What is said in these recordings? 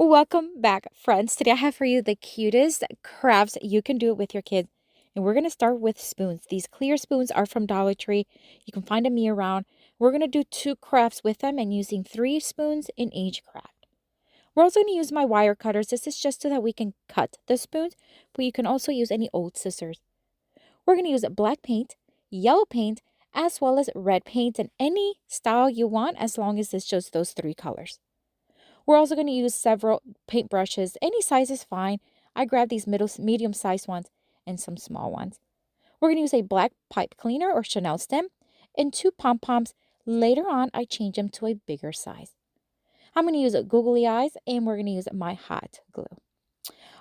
Welcome back, friends. Today I have for you the cutest crafts you can do it with your kids. And we're going to start with spoons. These clear spoons are from Dollar Tree. You can find them year round. We're going to do 2 crafts with them and using 3 spoons in each craft. We're also going to use my wire cutters. This is just so that we can cut the spoons, but you can also use any old scissors. We're going to use black paint, yellow paint, as well as red paint and any style you want as long as it's just those 3 colors. We're also going to use several paint brushes. Any size is fine. I grabbed these medium-sized ones and some small ones. We're going to use a black pipe cleaner or Chanel stem and 2 pom-poms. Later on, I change them to a bigger size. I'm going to use googly eyes and we're going to use my hot glue.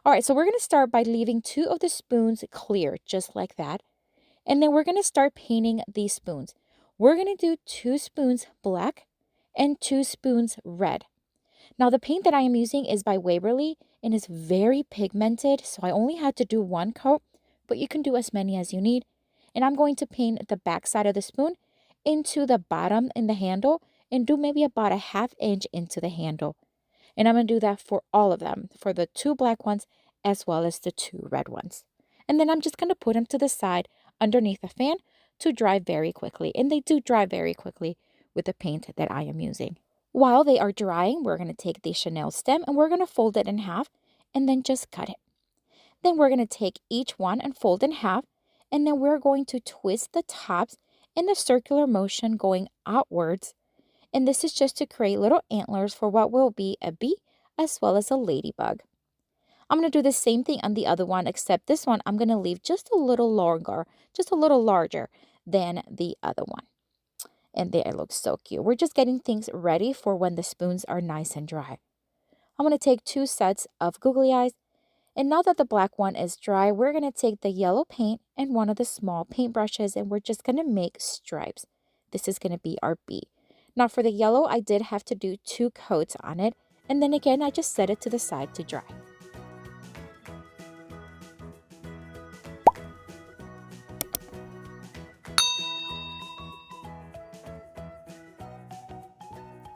All right, so we're going to start by leaving 2 of the spoons clear, just like that. And then we're going to start painting these spoons. We're going to do 2 spoons black and 2 spoons red. Now, the paint that I am using is by Waverly and is very pigmented, so I only had to do 1 coat, but you can do as many as you need. And I'm going to paint the back side of the spoon into the bottom in the handle and do maybe about a 1/2 inch into the handle. And I'm going to do that for all of them, for the 2 black ones as well as the 2 red ones. And then I'm just going to put them to the side underneath a fan to dry very quickly. And they do dry very quickly with the paint that I am using. While they are drying, we're going to take the Chanel stem and we're going to fold it in half and then just cut it. Then we're going to take each one and fold in half, and then we're going to twist the tops in a circular motion going outwards. And this is just to create little antlers for what will be a bee as well as a ladybug. I'm going to do the same thing on the other one, except this one I'm going to leave just a little longer, just a little larger than the other one. And there, it looks so cute. We're just getting things ready for when the spoons are nice and dry. I'm going to take 2 sets of googly eyes. And now that the black one is dry, we're going to take the yellow paint and one of the small paint brushes, and we're just going to make stripes. This is going to be our bee. Now for the yellow, I did have to do 2 coats on it. And then again, I just set it to the side to dry.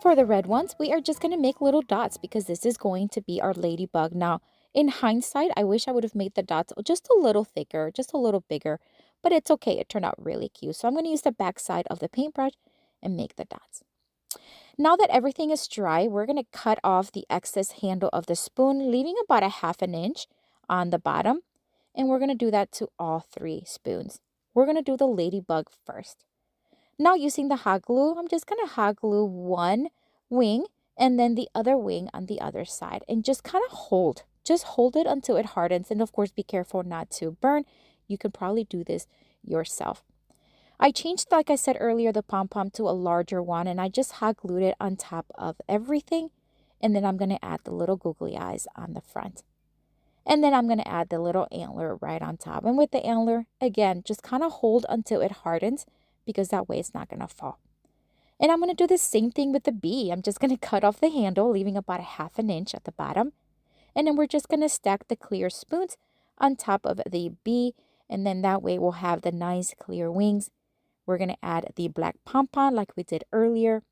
For the red ones, we are just going to make little dots because this is going to be our ladybug. Now, in hindsight, I wish I would have made the dots just a little thicker, just a little bigger, but it's okay. It turned out really cute. So I'm going to use the back side of the paintbrush and make the dots. Now that everything is dry, we're going to cut off the excess handle of the spoon, leaving about a 1/2 inch on the bottom. And we're going to do that to all 3 spoons. We're going to do the ladybug first. Now using the hot glue, I'm just going to hot glue one wing and then the other wing on the other side and just kind of hold. Just hold it until it hardens, and of course be careful not to burn. You can probably do this yourself. I changed, like I said earlier, the pom-pom to a larger one, and I just hot glued it on top of everything. And then I'm going to add the little googly eyes on the front. And then I'm going to add the little antler right on top. And with the antler, again, just kind of hold until it hardens, because that way it's not going to fall. And I'm going to do the same thing with the bee. I'm just going to cut off the handle, leaving about a 1/2 inch at the bottom. And then we're just going to stack the clear spoons on top of the bee. And then that way we'll have the nice clear wings. We're going to add the black pom-pom like we did earlier.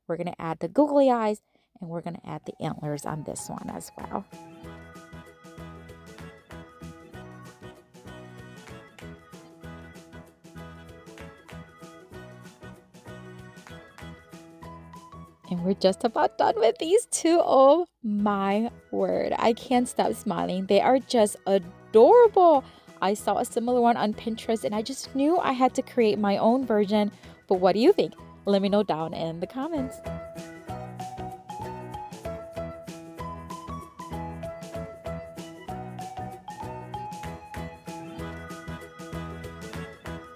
We're going to add the googly eyes. And we're going to add the antlers on this one as well. And we're just about done with these 2. Oh my word. I can't stop smiling. They are just adorable. I saw a similar one on Pinterest and I just knew I had to create my own version. But what do you think? Let me know down in the comments.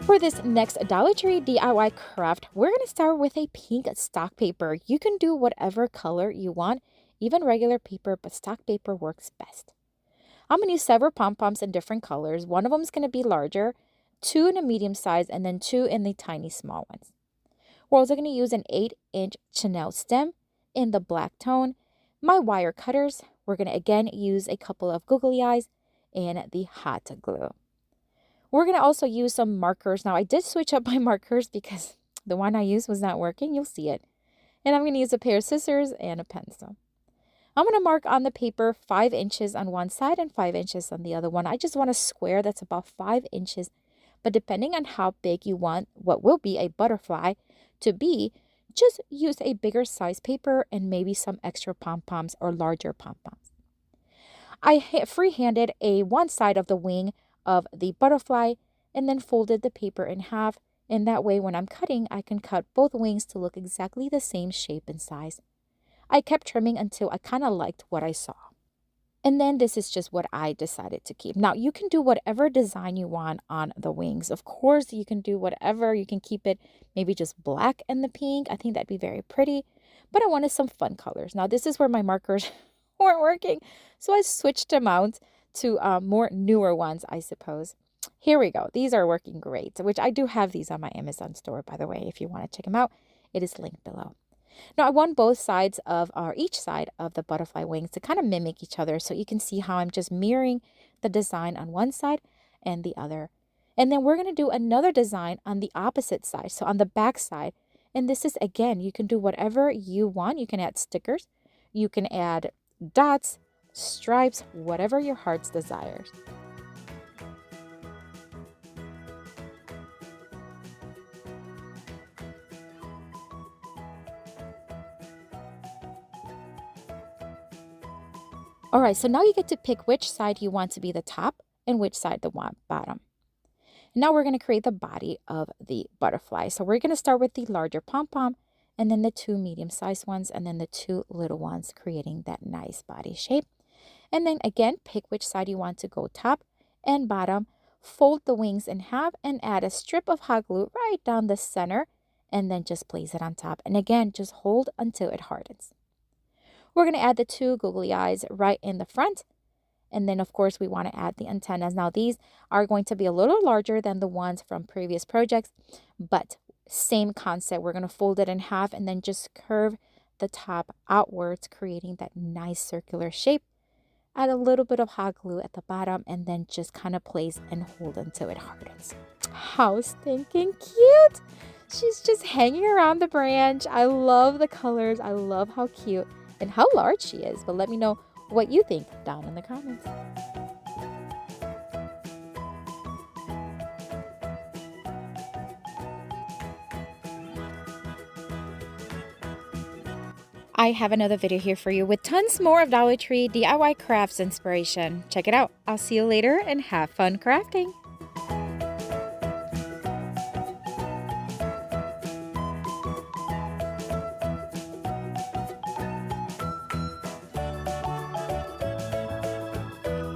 For this next Dollar Tree DIY craft, we're going to start with a pink stock paper. You can do whatever color you want, even regular paper, but stock paper works best. I'm going to use several pom-poms in different colors. One of them is going to be larger, 2 in a medium size, and then 2 in the tiny small ones. We're also going to use an 8-inch Chanel stem in the black tone. My wire cutters, we're going to again use a couple of googly eyes and the hot glue. We're going to also use some markers. Now, I did switch up my markers because the one I used was not working. You'll see it. And I'm going to use a pair of scissors and a pencil. I'm going to mark on the paper 5 inches on one side and 5 inches on the other one. I just want a square that's about 5 inches. But depending on how big you want what will be a butterfly to be, just use a bigger size paper and maybe some extra pom-poms or larger pom-poms. I freehanded one side of the wing of the butterfly and then folded the paper in half. And that way when I'm cutting, I can cut both wings to look exactly the same shape and size. I kept trimming until I kind of liked what I saw. And then this is just what I decided to keep. Now, you can do whatever design you want on the wings. Of course, you can do whatever. You can keep it maybe just black and the pink. I think that'd be very pretty. But I wanted some fun colors. Now, this is where my markers weren't working. So I switched them out to more newer ones, I suppose. Here we go. These are working great, which I do have these on my Amazon store, by the way. If you want to check them out, it is linked below. Now I want both sides of each side of the butterfly wings to kind of mimic each other, so you can see how I'm just mirroring the design on one side and the other. And then we're going to do another design on the opposite side, so on the back side. And this is, again, you can do whatever you want. You can add stickers, you can add dots, stripes, whatever your heart's desires. All right, so now you get to pick which side you want to be the top and which side the bottom. Now we're going to create the body of the butterfly. So we're going to start with the larger pom-pom and then the 2 medium-sized ones and then the 2 little ones, creating that nice body shape. And then again, pick which side you want to go top and bottom. Fold the wings in half and add a strip of hot glue right down the center and then just place it on top. And again, just hold until it hardens. We're going to add the 2 googly eyes right in the front. And then, of course, we want to add the antennas. Now, these are going to be a little larger than the ones from previous projects, but same concept. We're going to fold it in half and then just curve the top outwards, creating that nice circular shape. Add a little bit of hot glue at the bottom and then just kind of place and hold until it hardens. How stinking cute! She's just hanging around the branch. I love the colors. I love how cute and how large she is. But let me know what you think down in the comments. I have another video here for you with tons more of Dollar Tree DIY crafts inspiration. Check it out. I'll see you later and have fun crafting.